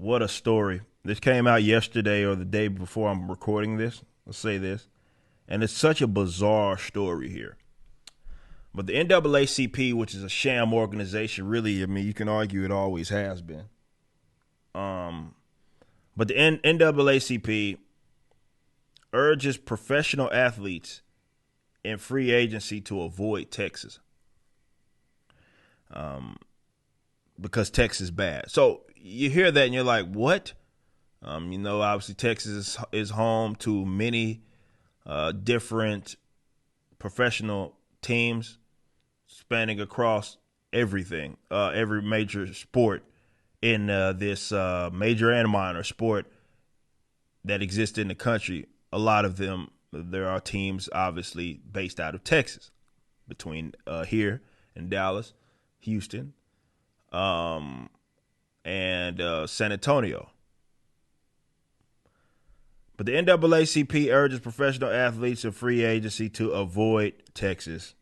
What a story. This came out yesterday or the day before I'm recording this. Let's say this. And it's such a bizarre story here. But the NAACP, which is a sham organization, really, I mean, you can argue it always has been. But the NAACP urges professional athletes in free agency to avoid Texas. Because Texas is bad. So you hear that and you're like, what? Obviously Texas is home to many different professional teams spanning across everything, every major sport in this major and minor sport that exists in the country. A lot of them, there are teams obviously based out of Texas, between here and Dallas, Houston, and San Antonio. But the NAACP urges professional athletes in free agency to avoid Texas.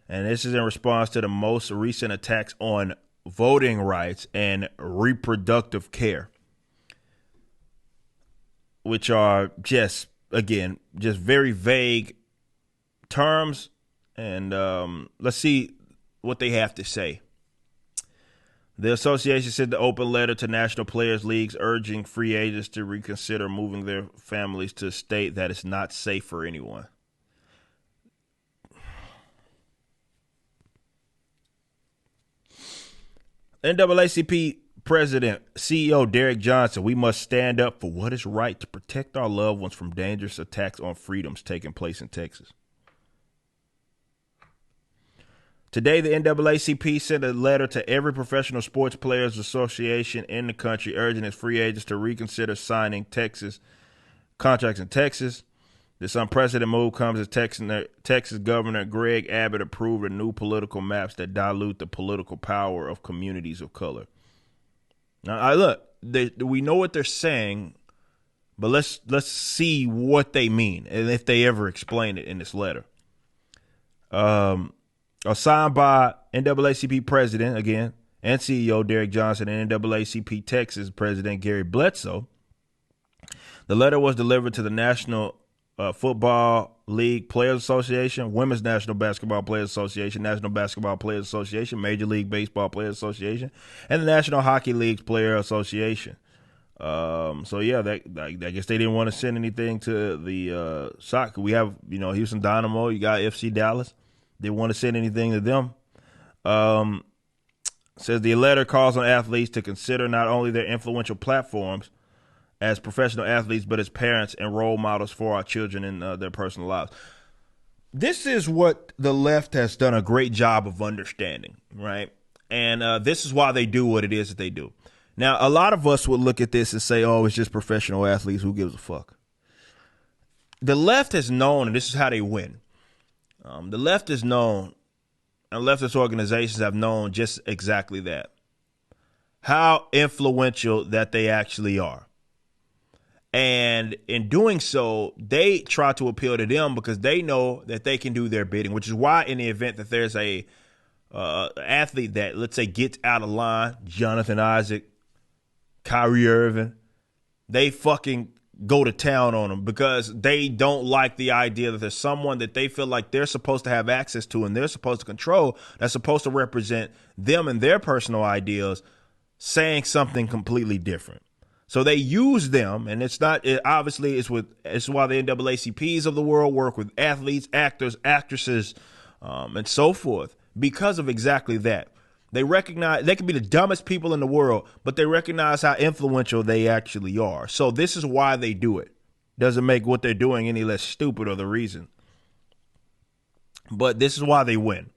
And this is in response to the most recent attacks on voting rights and reproductive care, which are just very vague terms. And let's see what they have to say. The association sent the open letter to national players leagues urging free agents to reconsider moving their families to a state that is not safe for anyone. NAACP President, CEO Derek Johnson, we must stand up for what is right to protect our loved ones from dangerous attacks on freedoms taking place in Texas. Today, the NAACP sent a letter to every professional sports players association in the country urging its free agents to reconsider signing contracts in Texas. This unprecedented move comes as Texas Governor Greg Abbott approved a new political maps that dilute the political power of communities of color. Now, we know what they're saying, but let's see what they mean and if they ever explain it in this letter. Signed by NAACP President, again, and CEO Derek Johnson and NAACP Texas President Gary Bledsoe. The letter was delivered to the National Football League Players Association, Women's National Basketball Players Association, National Basketball Players Association, Major League Baseball Players Association, and the National Hockey League Players Association. I guess they didn't want to send anything to the soccer. We have, Houston Dynamo, you got FC Dallas. They want to send anything to them. Says the letter calls on athletes to consider not only their influential platforms as professional athletes, but as parents and role models for our children in their personal lives. This is what the left has done a great job of understanding, right? And this is why they do what it is that they do. Now, a lot of us would look at this and say, oh, it's just professional athletes. Who gives a fuck? The left has known, and this is how they win. The left is known, and leftist organizations have known just exactly that. How influential that they actually are. And in doing so, they try to appeal to them because they know that they can do their bidding, which is why in the event that there's a athlete that, let's say, gets out of line, Jonathan Isaac, Kyrie Irving, they fucking go to town on them because they don't like the idea that there's someone that they feel like they're supposed to have access to and they're supposed to control, that's supposed to represent them and their personal ideas, saying something completely different. So they use them, and it's why the NAACPs of the world work with athletes, actors, actresses, and so forth because of exactly that. They recognize they can be the dumbest people in the world, but they recognize how influential they actually are. So this is why they do it. Doesn't make what they're doing any less stupid or the reason. But this is why they win.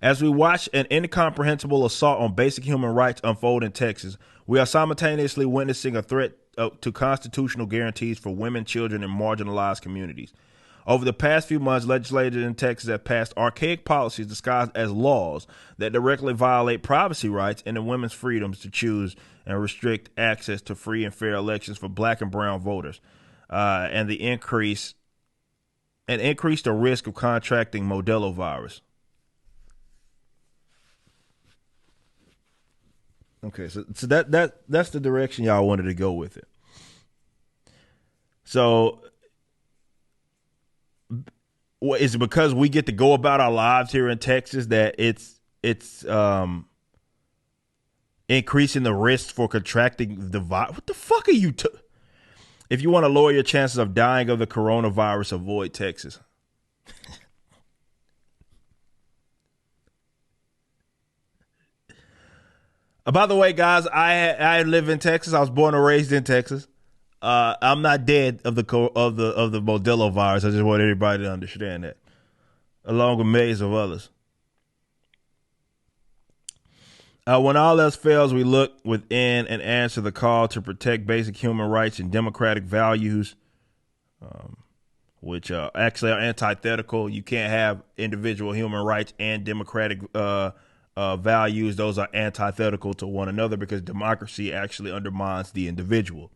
As we watch an incomprehensible assault on basic human rights unfold in Texas, we are simultaneously witnessing a threat to constitutional guarantees for women, children, and marginalized communities. Over the past few months, legislators in Texas have passed archaic policies disguised as laws that directly violate privacy rights and the women's freedoms to choose and restrict access to free and fair elections for black and brown voters, and increase the risk of contracting Modelo virus. Okay, so that's the direction y'all wanted to go with it. So is it because we get to go about our lives here in Texas that it's increasing the risk for contracting the virus? What the fuck are you? If you want to lower your chances of dying of the coronavirus, avoid Texas. By the way, guys, I live in Texas. I was born and raised in Texas. I'm not dead of the Modelo virus. I just want everybody to understand that, along with millions of others. When all else fails, we look within and answer the call to protect basic human rights and democratic values, which actually are antithetical. You can't have individual human rights and democratic values. Those are antithetical to one another because democracy actually undermines the individual.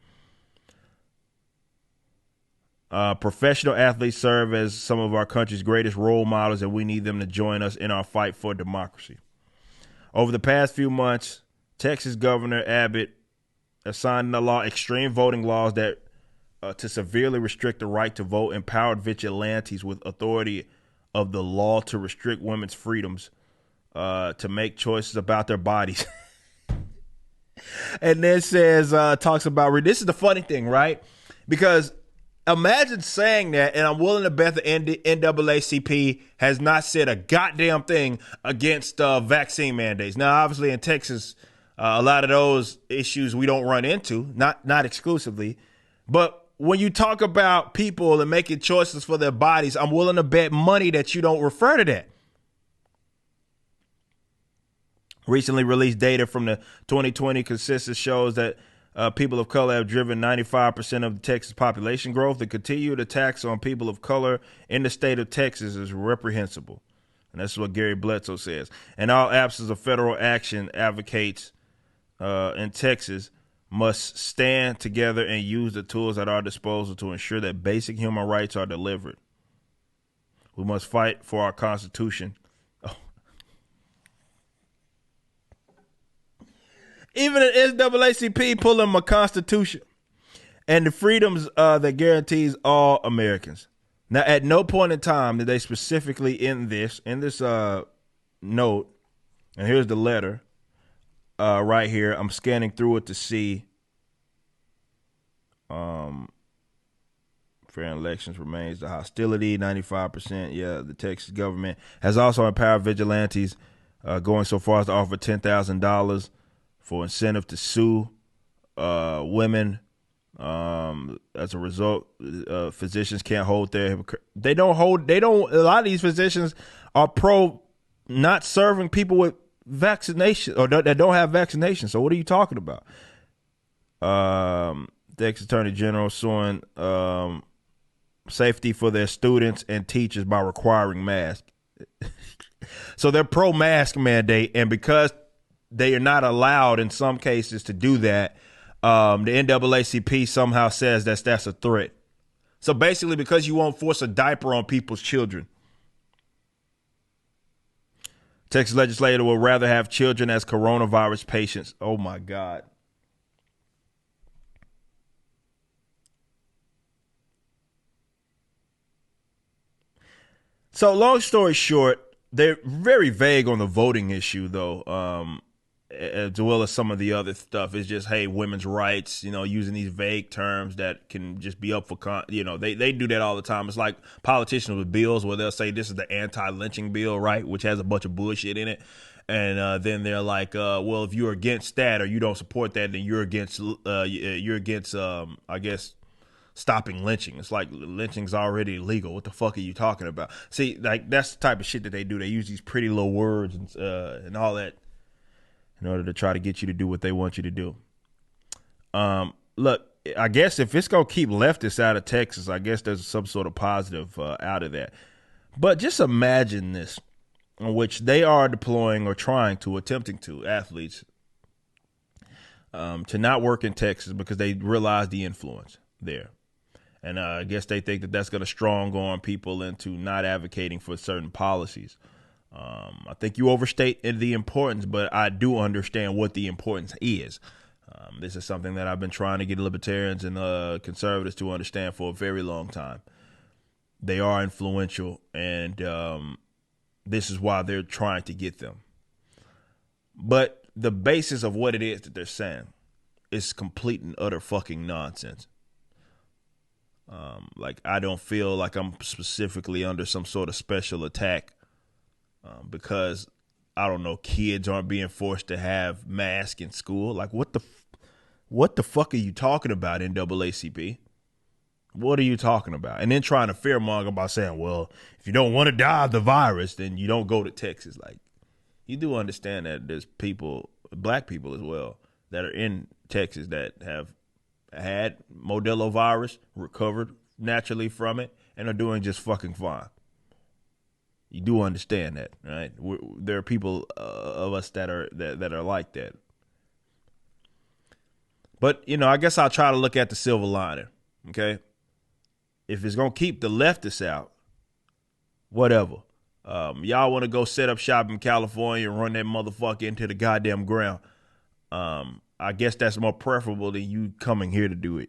Professional athletes serve as some of our country's greatest role models, and we need them to join us in our fight for democracy. Over the past few months, Texas Governor Abbott has signed into law extreme voting laws that to severely restrict the right to vote, empowered vigilantes with authority of the law to restrict women's freedoms to make choices about their bodies. And then says, talks about, this is the funny thing, right? Because imagine saying that, and I'm willing to bet the NAACP has not said a goddamn thing against vaccine mandates. Now, obviously, in Texas, a lot of those issues we don't run into, not exclusively. But when you talk about people and making choices for their bodies, I'm willing to bet money that you don't refer to that. Recently released data from the 2020 consensus shows that people of color have driven 95% of the Texas population growth. The continued attacks on people of color in the state of Texas is reprehensible. And that's what Gary Bledsoe says. And all absence of federal action, advocates in Texas must stand together and use the tools at our disposal to ensure that basic human rights are delivered. We must fight for our Constitution. Even the NAACP pulling my Constitution and the freedoms that guarantees all Americans. Now, at no point in time did they specifically in this note, and here's the letter right here. I'm scanning through it to see fair elections remains the hostility, 95%. Yeah, the Texas government has also empowered vigilantes going so far as to offer $10,000 for incentive to sue women. As a result, physicians can't hold a lot of these physicians are pro not serving people with vaccination or that don't have vaccination. So what are you talking about? The ex-attorney general suing safety for their students and teachers by requiring masks. So they're pro-mask mandate, and because they are not allowed in some cases to do that, the NAACP somehow says that's a threat. So basically, because you won't force a diaper on people's children, Texas legislator will rather have children as coronavirus patients. Oh my God. So long story short, they're very vague on the voting issue, though. As well as some of the other stuff. It's just, hey, women's rights, using these vague terms that can just be up for, they do that all the time. It's like politicians with bills where they'll say this is the anti-lynching bill, right, which has a bunch of bullshit in it. And then they're like, well, if you're against that or you don't support that, then you're against, I guess, stopping lynching. It's like lynching's already illegal. What the fuck are you talking about? See, like that's the type of shit that they do. They use these pretty little words and all that in order to try to get you to do what they want you to do. Look, I guess if it's going to keep leftists out of Texas, I guess there's some sort of positive out of that. But just imagine this, in which they are deploying or attempting to, athletes, to not work in Texas because they realize the influence there. And I guess they think that that's going to strong arm people into not advocating for certain policies. I think you overstate the importance, but I do understand what the importance is. This is something that I've been trying to get libertarians and conservatives to understand for a very long time. They are influential, and this is why they're trying to get them. But the basis of what it is that they're saying is complete and utter fucking nonsense. Like, I don't feel like I'm specifically under some sort of special attack because, I don't know, kids aren't being forced to have masks in school. Like, what the fuck are you talking about, NAACP? What are you talking about? And then trying to fearmonger by saying, well, if you don't want to die of the virus, then you don't go to Texas. Like, you do understand that there's people, black people as well, that are in Texas that have had Modelo virus, recovered naturally from it, and are doing just fucking fine. You do understand that, right? There are people of us that are like that. But, you know, I guess I'll try to look at the silver lining, okay? If it's going to keep the leftists out, whatever. Y'all want to go set up shop in California and run that motherfucker into the goddamn ground. I guess that's more preferable than you coming here to do it.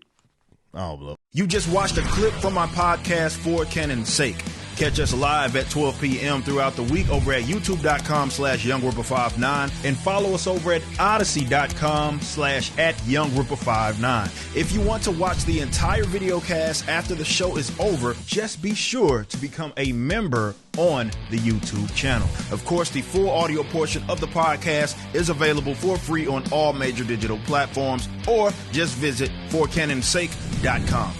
I don't know. You just watched a clip from my podcast, For Canon's Sake. Catch us live at 12 p.m. throughout the week over at youtube.com/YoungRipper59 and follow us over at odyssey.com/@YoungRipper59. If you want to watch the entire video cast after the show is over, just be sure to become a member on the YouTube channel. Of course, the full audio portion of the podcast is available for free on all major digital platforms, or just visit forcanonsake.com.